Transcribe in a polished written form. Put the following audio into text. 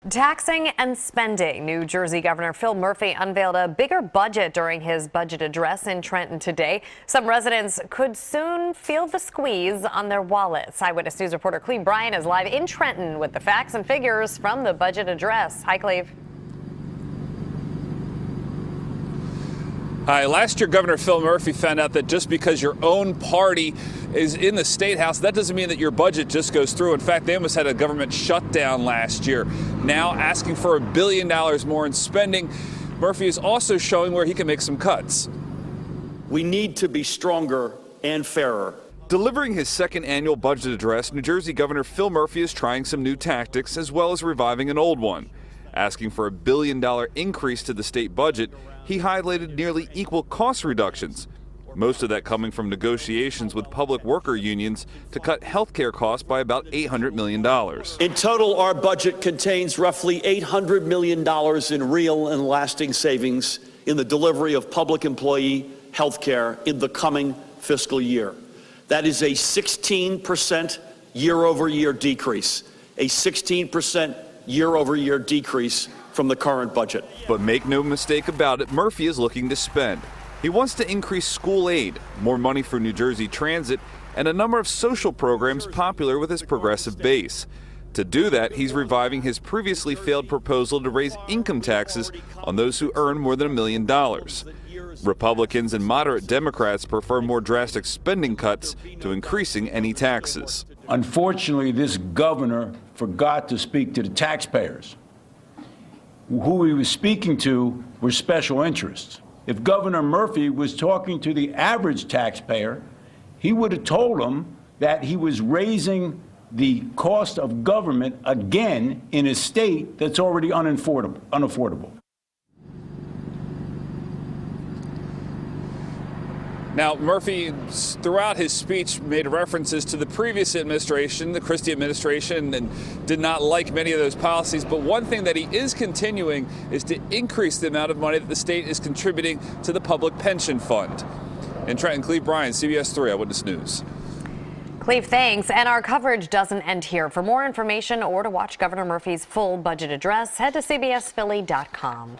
Taxing and spending. New Jersey Governor Phil Murphy unveiled a bigger budget during his budget address in Trenton today. Some residents could soon feel the squeeze on their wallets. Eyewitness News reporter Cleve Bryan is live in Trenton with the facts and figures from the budget address. Hi, Cleve. Hi. Last year, Governor Phil Murphy found out that just because your own party is in the State House, that doesn't mean that your budget just goes through. In fact, they almost had a government shutdown last year. Now asking for $1 billion more in spending. Murphy is also showing where he can make some cuts. We need to be stronger and fairer. Delivering his second annual budget address, New Jersey Governor Phil Murphy is trying some new tactics as well as reviving an old one. Asking for $1 billion increase to the state budget, he highlighted nearly equal cost reductions. Most of that coming from negotiations with public worker unions to cut health care costs by about $800 million. In total, our budget contains roughly $800 million in real and lasting savings in the delivery of public employee health care in the coming fiscal year. That is a 16% year-over-year decrease, a 16% year-over-year decrease from the current budget. But make no mistake about it, Murphy is looking to spend. He wants to increase school aid, more money for New Jersey Transit, and a number of social programs popular with his progressive base. To do that, he's reviving his previously failed proposal to raise income taxes on those who earn more than $1 million. Republicans and moderate Democrats prefer more drastic spending cuts to increasing any taxes. Unfortunately, this governor forgot to speak to the taxpayers. Who he was speaking to were special interests. If Governor Murphy was talking to the average taxpayer, he would have told him that he was raising the cost of government again in a state that's already unaffordable. Now, Murphy, throughout his speech, made references to the previous administration, the Christie administration, and did not like many of those policies. But one thing that he is continuing is to increase the amount of money that the state is contributing to the public pension fund. In Trenton, Cleve Bryan, CBS 3 Eyewitness News. Cleve, thanks. And our coverage doesn't end here. For more information or to watch Governor Murphy's full budget address, head to CBSPhilly.com.